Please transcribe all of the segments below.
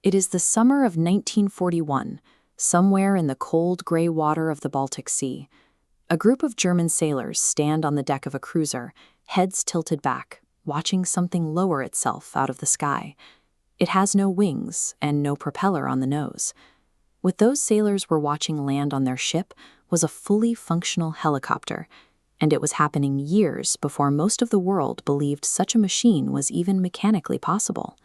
It is the summer of 1941, somewhere in the cold gray water of the Baltic Sea. A group of German sailors stand on the deck of a cruiser, heads tilted back, watching something lower itself out of the sky. It has no wings and no propeller on the nose. What those sailors were watching land on their ship was a fully functional helicopter, and it was happening years before most of the world believed such a machine was even mechanically possible.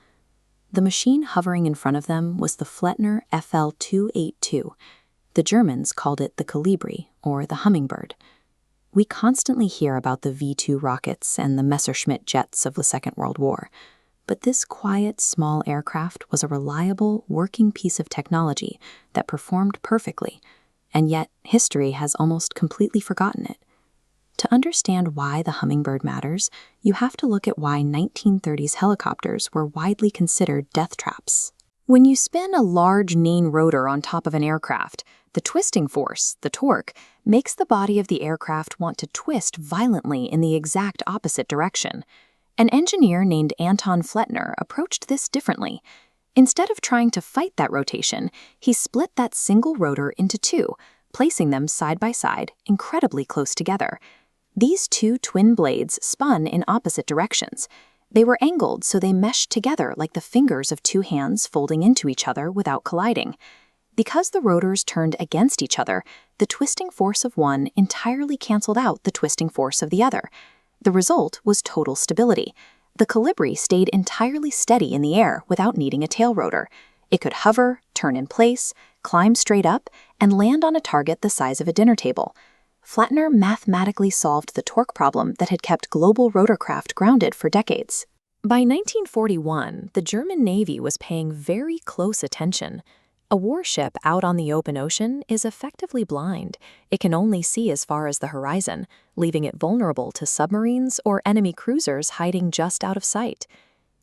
The machine hovering in front of them was the Flettner FL-282. The Germans called it the Kolibri, or the Hummingbird. We constantly hear about the V-2 rockets and the Messerschmitt jets of the Second World War, but this quiet, small aircraft was a reliable, working piece of technology that performed perfectly, and yet history has almost completely forgotten it. To understand why the Hummingbird matters, you have to look at why 1930s helicopters were widely considered death traps. When you spin a large Nain rotor on top of an aircraft, the twisting force, the torque, makes the body of the aircraft want to twist violently in the exact opposite direction. An engineer named Anton Flettner approached this differently. Instead of trying to fight that rotation, he split that single rotor into two, placing them side by side, incredibly close together. These two twin blades spun in opposite directions. They were angled so they meshed together like the fingers of two hands folding into each other without colliding. Because the rotors turned against each other, the twisting force of one entirely canceled out the twisting force of the other. The result was total stability. The Kolibri stayed entirely steady in the air without needing a tail rotor. It could hover, turn in place, climb straight up, and land on a target the size of a dinner table. Flettner mathematically solved the torque problem that had kept global rotorcraft grounded for decades. By 1941, the German Navy was paying very close attention. A warship out on the open ocean is effectively blind. It can only see as far as the horizon, leaving it vulnerable to submarines or enemy cruisers hiding just out of sight.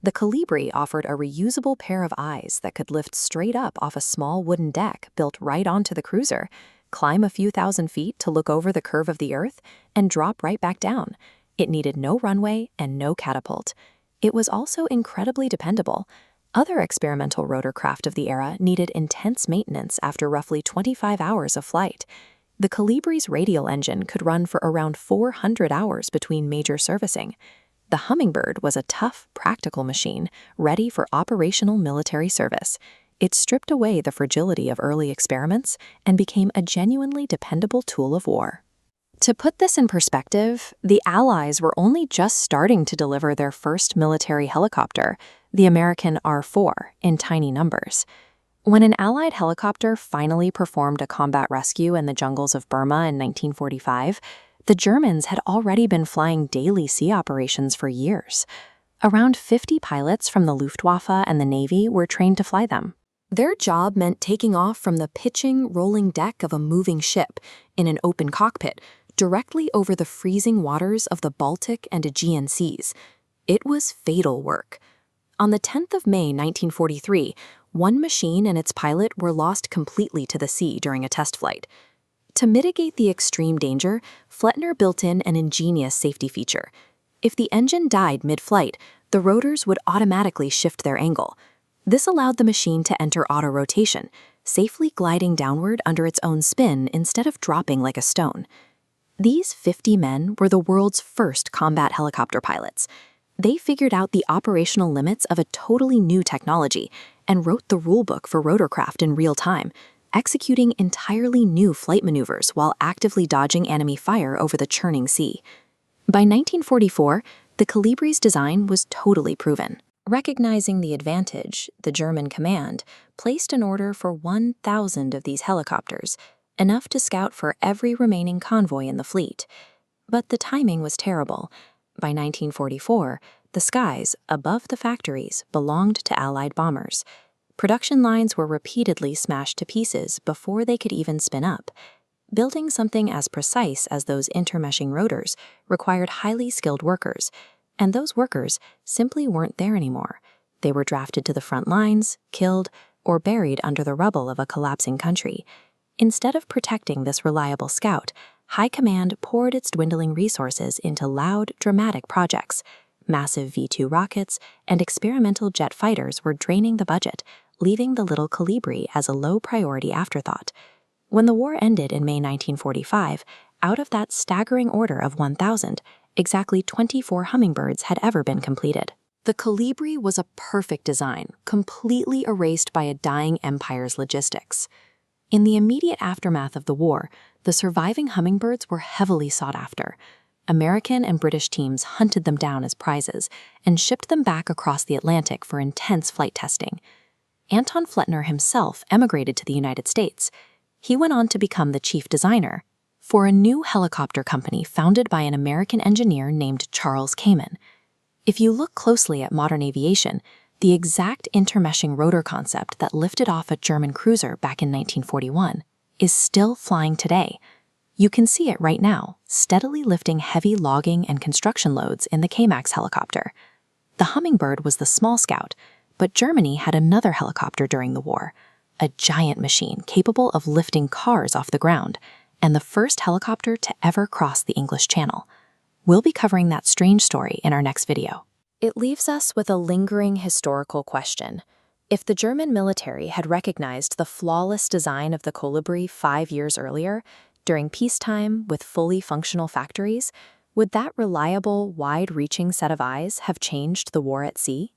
The Kolibri offered a reusable pair of eyes that could lift straight up off a small wooden deck built right onto the cruiser, climb a few thousand feet to look over the curve of the Earth, and drop right back down. It needed no runway and no catapult. It was also incredibly dependable. Other experimental rotorcraft of the era needed intense maintenance after roughly 25 hours of flight. The Kolibri's radial engine could run for around 400 hours between major servicing. The Hummingbird was a tough, practical machine, ready for operational military service. It stripped away the fragility of early experiments and became a genuinely dependable tool of war. To put this in perspective, the Allies were only just starting to deliver their first military helicopter, the American R-4, in tiny numbers. When an Allied helicopter finally performed a combat rescue in the jungles of Burma in 1945, the Germans had already been flying daily sea operations for years. Around 50 pilots from the Luftwaffe and the Navy were trained to fly them. Their job meant taking off from the pitching, rolling deck of a moving ship in an open cockpit, directly over the freezing waters of the Baltic and Aegean Seas. It was fatal work. On the 10th of May 1943, one machine and its pilot were lost completely to the sea during a test flight. To mitigate the extreme danger, Flettner built in an ingenious safety feature. If the engine died mid-flight, the rotors would automatically shift their angle. This allowed the machine to enter auto-rotation, safely gliding downward under its own spin instead of dropping like a stone. These 50 men were the world's first combat helicopter pilots. They figured out the operational limits of a totally new technology and wrote the rulebook for rotorcraft in real time, executing entirely new flight maneuvers while actively dodging enemy fire over the churning sea. By 1944, the Kolibri's design was totally proven. Recognizing the advantage, the German command placed an order for 1,000 of these helicopters, enough to scout for every remaining convoy in the fleet. But the timing was terrible. By 1944, the skies above the factories belonged to Allied bombers. Production lines were repeatedly smashed to pieces before they could even spin up. Building something as precise as those intermeshing rotors required highly skilled workers, and those workers simply weren't there anymore. They were drafted to the front lines, killed, or buried under the rubble of a collapsing country. Instead of protecting this reliable scout, High Command poured its dwindling resources into loud, dramatic projects. Massive V-2 rockets and experimental jet fighters were draining the budget, leaving the little Colibri as a low-priority afterthought. When the war ended in May 1945, out of that staggering order of 1,000, exactly 24 Hummingbirds had ever been completed. The Colibri was a perfect design, completely erased by a dying empire's logistics. In the immediate aftermath of the war, the surviving Hummingbirds were heavily sought after. American and British teams hunted them down as prizes and shipped them back across the Atlantic for intense flight testing. Anton Flettner himself emigrated to the United States. He went on to become the chief designer for a new helicopter company founded by an American engineer named Charles Kaman. If you look closely at modern aviation, the exact intermeshing rotor concept that lifted off a German cruiser back in 1941 is still flying today. You can see it right now, steadily lifting heavy logging and construction loads in the K-MAX helicopter. The Hummingbird was the small Scout, but Germany had another helicopter during the war, a giant machine capable of lifting cars off the ground, and the first helicopter to ever cross the English Channel. We'll be covering that strange story in our next video. It leaves us with a lingering historical question. If the German military had recognized the flawless design of the Colibri 5 years earlier, during peacetime with fully functional factories, would that reliable, wide-reaching set of eyes have changed the war at sea?